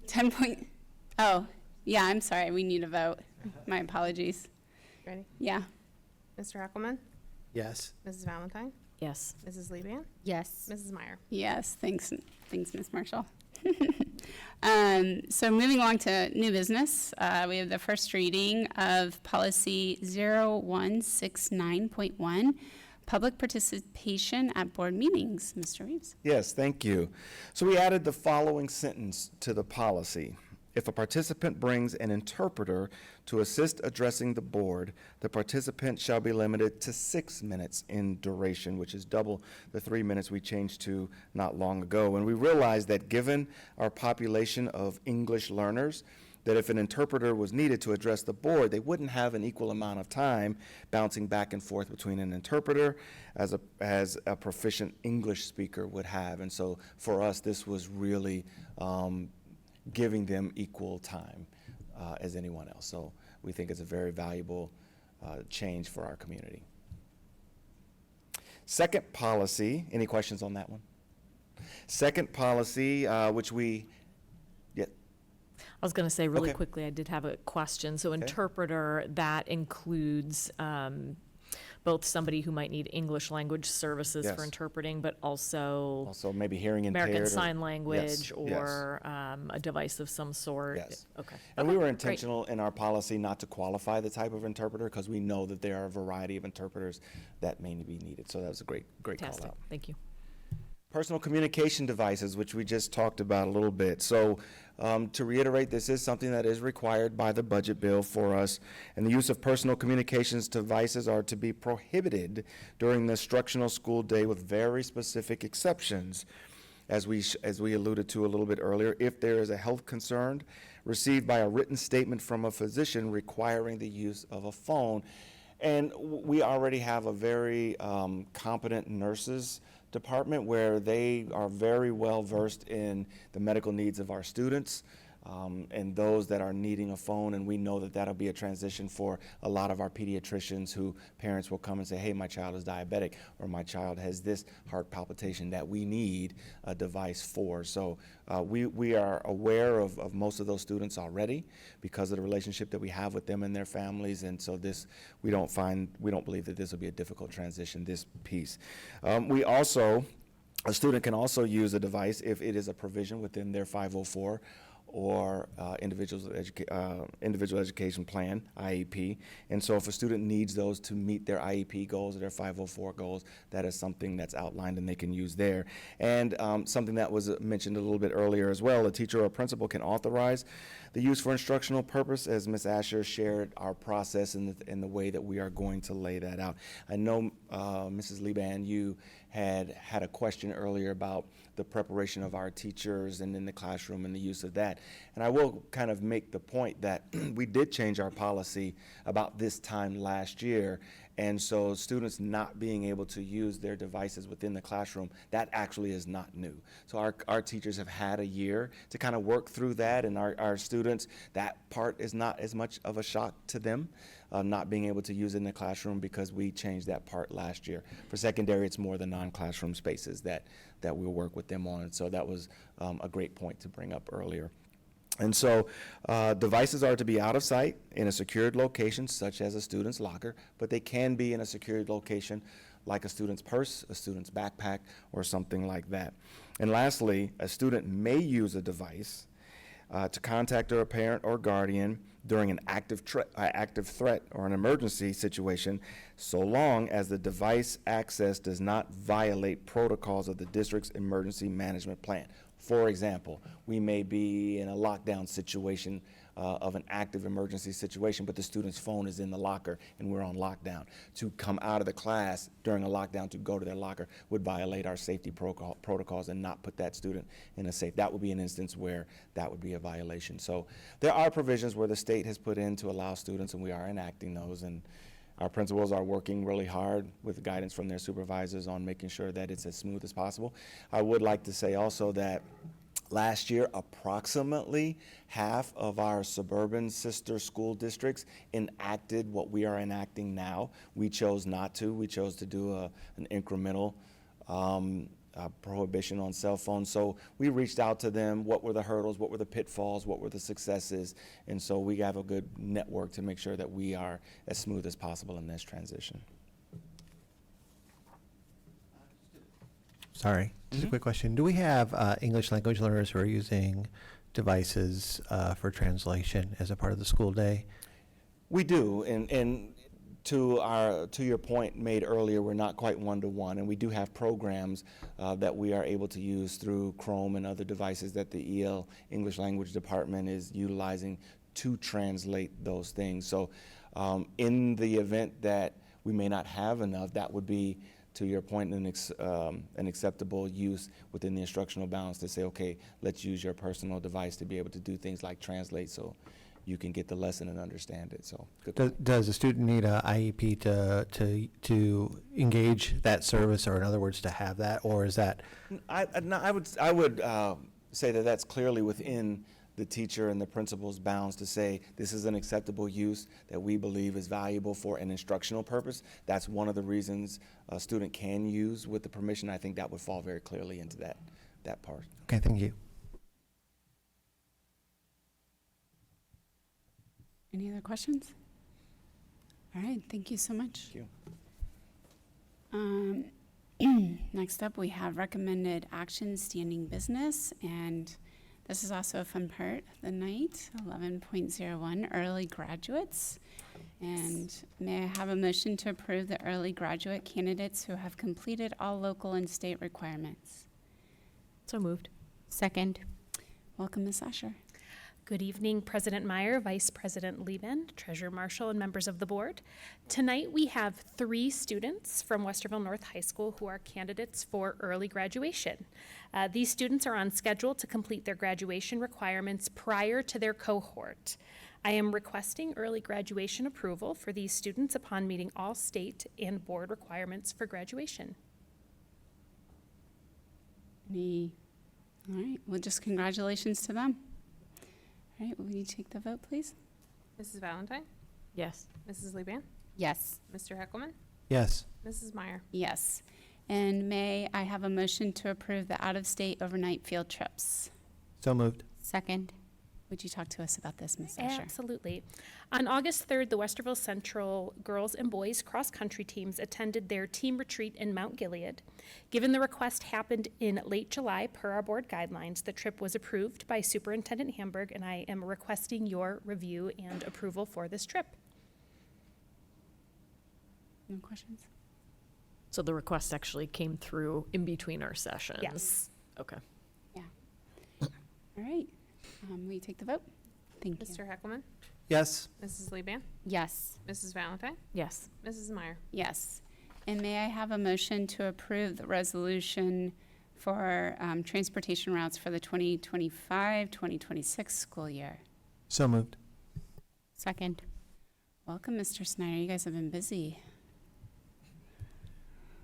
10 point, oh, yeah, I'm sorry, we need a vote. My apologies.
Ready?
Yeah.
Mr. Eckelman?
Yes.
Mrs. Valentine?
Yes.
Mrs. Leban?
Yes.
Mrs. Meyer?
Yes, thanks, Ms. Marshall. So moving along to new business, we have the first reading of policy 0169.1, public participation at board meetings. Mr. Reeves.
Yes, thank you. So we added the following sentence to the policy. If a participant brings an interpreter to assist addressing the board, the participant shall be limited to 6 minutes in duration, which is double the 3 minutes we changed to not long ago. And we realized that given our population of English learners, that if an interpreter was needed to address the board, they wouldn't have an equal amount of time bouncing back and forth between an interpreter as a proficient English speaker would have. And so for us, this was really giving them equal time as anyone else. So we think it's a very valuable change for our community. Second policy, any questions on that one? Second policy, which we, yeah,
I was going to say really
Okay.
quickly, I did have a question. So interpreter, that includes both somebody who might need English language services
Yes.
for interpreting, but also
also maybe hearing impaired.
American
or-
Sign Language
Yes,
or a device of some sort.
Yes.
Okay.
And we
Okay,
were
great.
intentional in our policy not to qualify the type of interpreter because we know that there are a variety of interpreters that may be needed. So that was a great call
Fantastic.
out.
Thank you.
Personal communication devices, which we just talked about a little bit. So to reiterate, this is something that is required by the budget bill for us. And the use of personal communications devices are to be prohibited during the instructional school day with very specific exceptions. As we alluded to a little bit earlier, if there is a health concern received by a written statement from a physician requiring the use of a phone. And we already have a very competent nurses department where they are very well versed in the medical needs of our students and those that are needing a phone. And we know that that'll be a transition for a lot of our pediatricians who parents will come and say, hey, my child is diabetic or my child has this heart palpitation that we need a device for. So we are aware of most of those students already because of the relationship that we have with them and their families. And so we don't believe that this will be a difficult transition, this piece. A student can also use a device if it is a provision within their 504 or individual education plan, IEP. And so if a student needs those to meet their IEP goals or their 504 goals, that is something that's outlined and they can use there. And something that was mentioned a little bit earlier as well, a teacher or a principal can authorize the use for instructional purpose, as Ms. Asher shared our process and the way that we are going to lay that out. I know, Mrs. Leban, you had a question earlier about the preparation of our teachers and in the classroom and the use of that. And I will kind of make the point that we did change our policy about this time last year. And so students not being able to use their devices within the classroom, that actually is not new. So our teachers have had a year to kind of work through that, and our students, that part is not as much of a shock to them, not being able to use it in the classroom because we changed that part last year. For secondary, it's more the non-classroom spaces that we'll work with them on. And so that was a great point to bring up earlier. And so devices are to be out of sight in a secured location, such as a student's locker, but they can be in a secured location like a student's purse, a student's backpack, or something like that. And lastly, a student may use a device to contact their parent or guardian during an active threat or an emergency situation, so long as the device access does not violate protocols of the district's emergency management plan. For example, we may be in a lockdown situation of an active emergency situation, but the student's phone is in the locker and we're on lockdown. To come out of the class during a lockdown to go to their locker would violate our safety protocols and not put that student in a safe. That would be an instance where that would be a violation. So there are provisions where the state has put in to allow students, and we are enacting those, and Our principals are working really hard with guidance from their supervisors on making sure that it's as smooth as possible. I would like to say also that last year, approximately half of our suburban sister school districts enacted what we are enacting now. We chose not to. We chose to do an incremental prohibition on cell phones. So we reached out to them, what were the hurdles, what were the pitfalls, what were the successes, and so we have a good network to make sure that we are as smooth as possible in this transition.
Sorry, just a quick question. Do we have English language learners who are using devices for translation as a part of the school day?
We do, and to your point made earlier, we're not quite one-to-one, and we do have programs that we are able to use through Chrome and other devices that the EL English Language Department is utilizing to translate those things. So in the event that we may not have enough, that would be, to your point, an acceptable use within the instructional bounds to say, okay, let's use your personal device to be able to do things like translate so you can get the lesson and understand it. So good point.
Does a student need a IEP to engage that service, or in other words, to have that, or is that?
I would say that that's clearly within the teacher and the principal's bounds to say this is an acceptable use that we believe is valuable for an instructional purpose. That's one of the reasons a student can use with the permission. I think that would fall very clearly into that part.
Okay, thank you.
Any other questions? All right, thank you so much.
Thank you.
Next up, we have recommended action standing business, and this is also a fun part of the night, 11.01, early graduates. And may I have a motion to approve the early graduate candidates who have completed all local and state requirements?
So moved.
Second.
Welcome, Ms. Asher.
Good evening, President Meyer, Vice President Lieben, Treasurer Marshall, and members of the board. Tonight, we have 3 students from Westerville North High School who are candidates for early graduation. These students are on schedule to complete their graduation requirements prior to their cohort. I am requesting early graduation approval for these students upon meeting all state and board requirements for graduation.
All right, well, just congratulations to them. All right, will you take the vote, please?
Mrs. Valentine?
Yes.
Mrs. Lieband?
Yes.
Mr. Heckelman?
Yes.
Mrs. Meyer?
Yes. And may I have a motion to approve the out-of-state overnight field trips?
So moved.
Second.
Would you talk to us about this, Ms. Asher?
Absolutely. On August 3rd, the Westerville Central girls and boys cross-country teams attended their team retreat in Mount Gilead. Given the request happened in late July per our board guidelines, the trip was approved by Superintendent Hamburg, and I am requesting your review and approval for this trip.
No questions?
So the request actually came through in between our sessions?
Yes.
Okay.
All right. Will you take the vote? Thank you.
Mr. Heckelman?
Yes.
Mrs. Lieband?
Yes.
Mrs. Valentine?
Yes.
Mrs. Meyer?
Yes. And may I have a motion to approve the resolution for transportation routes for the 2025-2026 school year?
So moved.
Second.
Welcome, Mr. Snyder. You guys have been busy.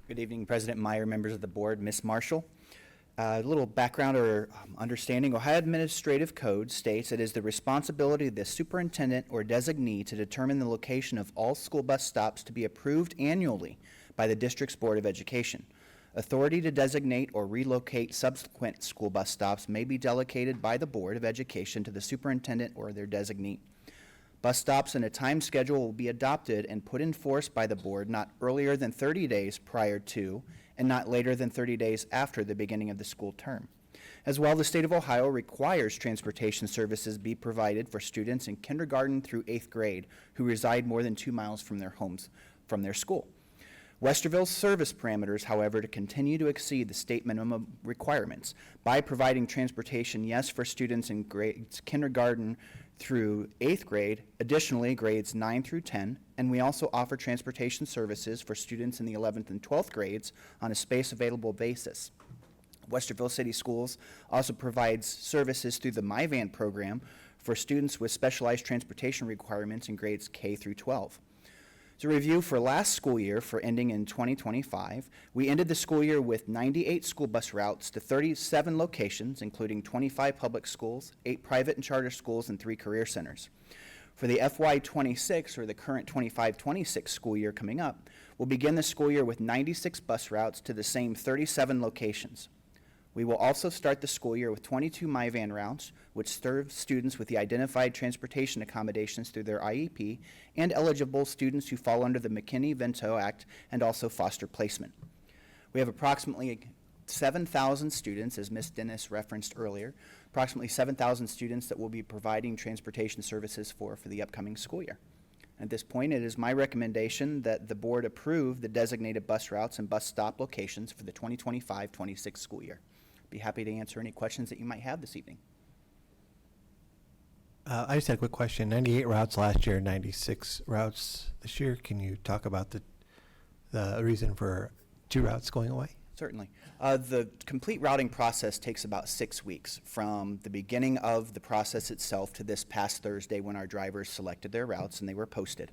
Good evening, President Meyer, members of the board, Ms. Marshall. A little background or understanding. Ohio Administrative Code states it is the responsibility of the superintendent or designee to determine the location of all school bus stops to be approved annually by the district's Board of Education. Authority to designate or relocate subsequent school bus stops may be delegated by the Board of Education to the superintendent or their designee. Bus stops and a time schedule will be adopted and put in force by the board not earlier than 30 days prior to and not later than 30 days after the beginning of the school term. As well, the state of Ohio requires transportation services be provided for students in kindergarten through 8th grade who reside more than 2 miles from their homes, from their school. Westerville's service parameters, however, to continue to exceed the state minimum requirements by providing transportation, yes, for students in grades kindergarten through 8th grade, additionally grades 9 through 10, and we also offer transportation services for students in the 11th and 12th grades on a space available basis. Westerville City Schools also provides services through the MyVan program for students with specialized transportation requirements in grades K through 12. To review, for last school year, for ending in 2025, we ended the school year with 98 school bus routes to 37 locations, including 25 public schools, 8 private and charter schools, and 3 career centers. For the FY26, or the current 25-26 school year coming up, we'll begin the school year with 96 bus routes to the same 37 locations. We will also start the school year with 22 MyVan routes, which serve students with the identified transportation accommodations through their IEP and eligible students who fall under the McKinney-Vento Act and also foster placement. We have approximately 7,000 students, as Ms. Dennis referenced earlier, approximately 7,000 students that we'll be providing transportation services for the upcoming school year. At this point, it is my recommendation that the board approve the designated bus routes and bus stop locations for the 2025-26 school year. Be happy to answer any questions that you might have this evening.
I just had a quick question. 98 routes last year, 96 routes this year. Can you talk about the reason for 2 routes going away?
Certainly. The complete routing process takes about 6 weeks from the beginning of the process itself to this past Thursday when our drivers selected their routes and they were posted.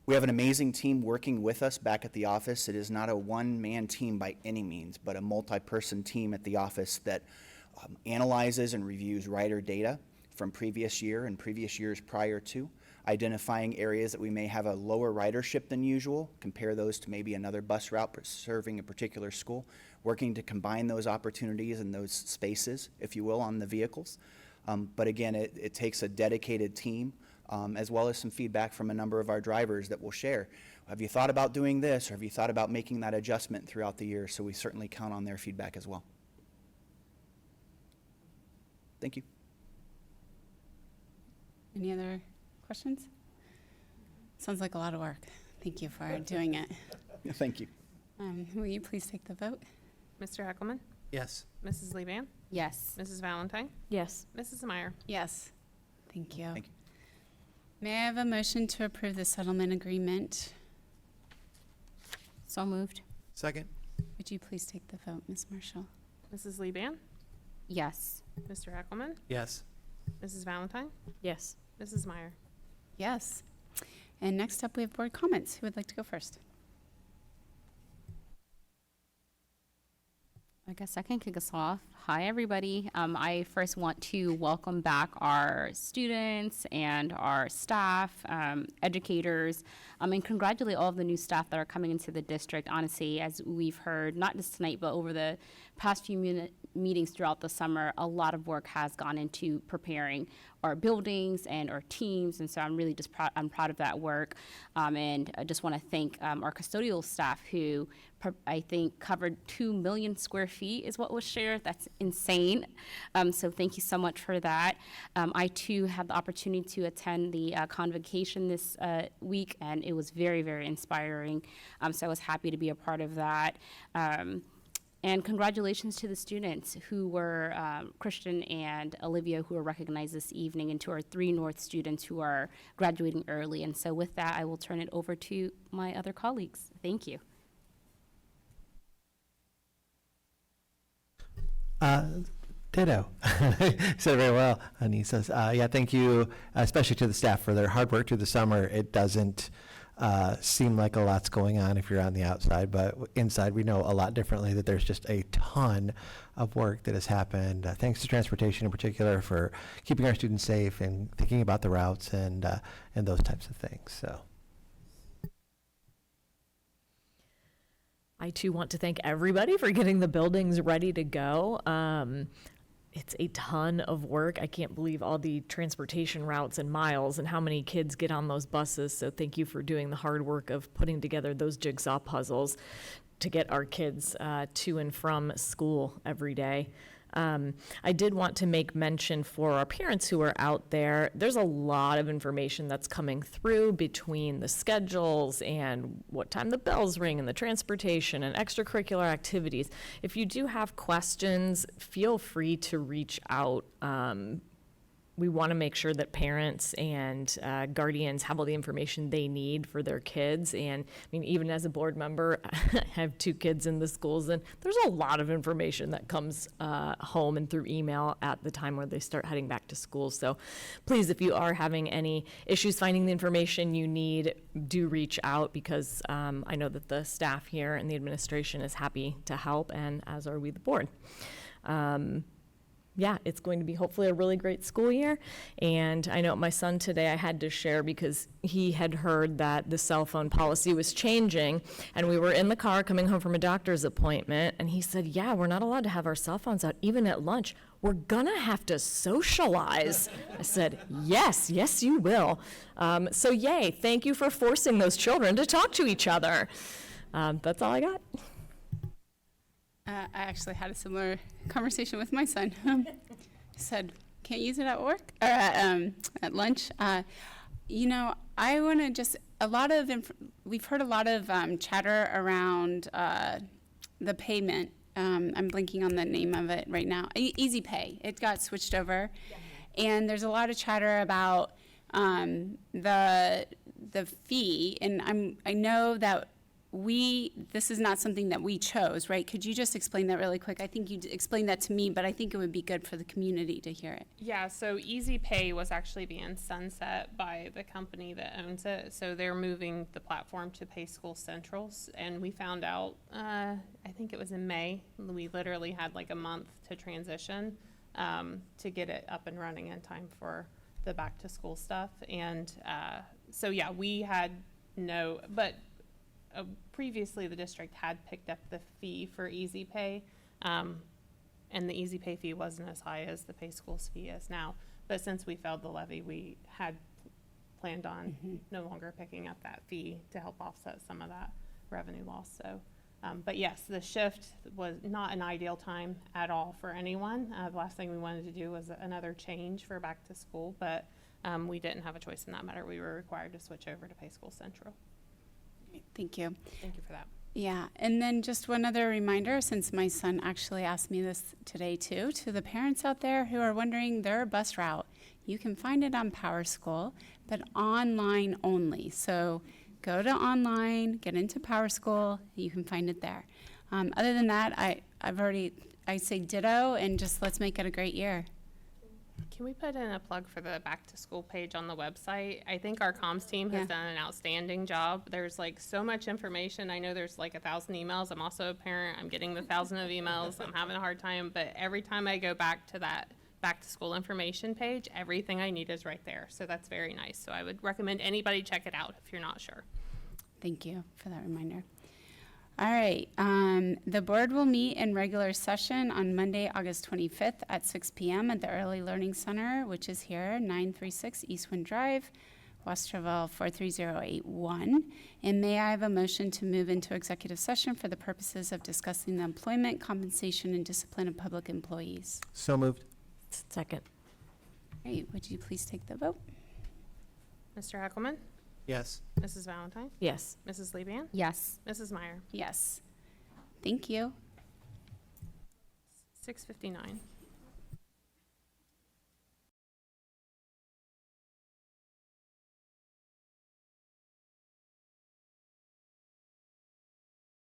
We have an amazing team working with us back at the office. It is not a one-man team by any means, but a multi-person team at the office that analyzes and reviews rider data from previous year and previous years prior to, identifying areas that we may have a lower ridership than usual, compare those to maybe another bus route serving a particular school, working to combine those opportunities and those spaces, if you will, on the vehicles. But again, it takes a dedicated team, as well as some feedback from a number of our drivers that will share. Have you thought about doing this, or have you thought about making that adjustment throughout the year? So we certainly count on their feedback as well. Thank you.
Any other questions? Sounds like a lot of work. Thank you for doing it.
Thank you.
Will you please take the vote?
Mr. Heckelman?
Yes.
Mrs. Levan?
Yes.
Mrs. Valentine?
Yes.
Mrs. Meyer?
Yes. Thank you.
Thank you.
May I have a motion to approve the settlement agreement?
So moved.
Second?
Would you please take the vote, Ms. Marshall?
Mrs. Levan?
Yes.
Mr. Heckelman?
Yes.
Mrs. Valentine?
Yes.
Mrs. Meyer?
Yes. And next up, we have board comments. Who would like to go first?
I guess I can kick us off. Hi, everybody. I first want to welcome back our students and our staff, educators, and congratulate all of the new staff that are coming into the district. Honestly, as we've heard, not just tonight, but over the past few meetings throughout the summer, a lot of work has gone into preparing our buildings and our teams, and so I'm really just proud. I'm proud of that work, and I just want to thank our custodial staff who I think covered 2 million square feet is what was shared. That's insane. So thank you so much for that. I too had the opportunity to attend the convocation this week, and it was very, very inspiring. So I was happy to be a part of that. And congratulations to the students who were Christian and Olivia, who are recognized this evening, and to our 3 North students who are graduating early. And so with that, I will turn it over to my other colleagues. Thank you.
Ditto. Said it very well, Anissa's. Yeah, thank you, especially to the staff for their hard work through the summer. It doesn't seem like a lot's going on if you're on the outside, but inside we know a lot differently that there's just a ton of work that has happened. Thanks to transportation in particular for keeping our students safe and thinking about the routes and those types of things. So.
I too want to thank everybody for getting the buildings ready to go. It's a ton of work. I can't believe all the transportation routes and miles and how many kids get on those buses. So thank you for doing the hard work of putting together those jigsaw puzzles to get our kids to and from school every day. I did want to make mention for our parents who are out there, there's a lot of information that's coming through between the schedules and what time the bells ring and the transportation and extracurricular activities. If you do have questions, feel free to reach out we want to make sure that parents and guardians have all the information they need for their kids. And I mean, even as a board member, I have 2 kids in the schools, and there's a lot of information that comes home and through email at the time where they start heading back to school. So please, if you are having any issues finding the information you need, do reach out, because I know that the staff here and the administration is happy to help, and as are we, the board. Yeah, it's going to be hopefully a really great school year. And I know my son today, I had to share because he had heard that the cell phone policy was changing. And we were in the car coming home from a doctor's appointment. And he said, yeah, we're not allowed to have our cell phones out, even at lunch. We're gonna have to socialize. I said, yes, you will. So yay, thank you for forcing those children to talk to each other. That's all I got.
I actually had a similar conversation with my son. He said, can't use it at work or at lunch. You know, I want to just, we've heard a lot of chatter around the payment. I'm blanking on the name of it right now. Easy Pay. It got switched over. Yeah. And there's a lot of chatter about the fee. And I know that this is not something that we chose, right? Could you just explain that really quick? I think you explained that to me, but I think it would be good for the community to hear it.
Yeah, so Easy Pay was actually being sunset by the company that owns it. So they're moving the platform to Pay School Centrals. And we found out, I think it was in May, we literally had like a month to transition to get it up and running in time for the back to school stuff. And so yeah, we had previously the district had picked up the fee for Easy Pay, and the Easy Pay fee wasn't as high as the Pay Schools fee is now. But since we failed the levy, we had planned on no longer picking up that fee to help offset some of that revenue loss. So, but yes, the shift was not an ideal time at all for anyone. The last thing we wanted to do was another change for back to school, but we didn't have a choice in that matter. We were required to switch over to Pay School Central.
Thank you.
Thank you for that.
Yeah, and then just one other reminder, since my son actually asked me this today too, to the parents out there who are wondering their bus route. You can find it on PowerSchool, but online only. So go to online, get into PowerSchool, you can find it there. Other than that, I say ditto, and just let's make it a great year.
Can we put in a plug for the back to school page on the website? I think our comms team has done an outstanding job. There's like so much information. I know there's like 1,000 emails. I'm also a parent. I'm getting the 1,000 of emails. I'm having a hard time, but every time I go back to that back to school information page, everything I need is right there. So that's very nice. So I would recommend anybody check it out if you're not sure.
Thank you for that reminder. All right, the board will meet in regular session on Monday, August 25th at 6 p.m. at the Early Learning Center, which is here, 936 Eastwind Drive, Westerville 43081. And may I have a motion to move into executive session for the purposes of discussing the employment, compensation, and discipline of public employees?
So moved.
Second.
All right, would you please take the vote?
Mr. Heckelman?
Yes.
Mrs. Valentine?
Yes.
Mrs. Lebian?
Yes.
Mrs. Meyer?
Yes. Thank you.
6:59.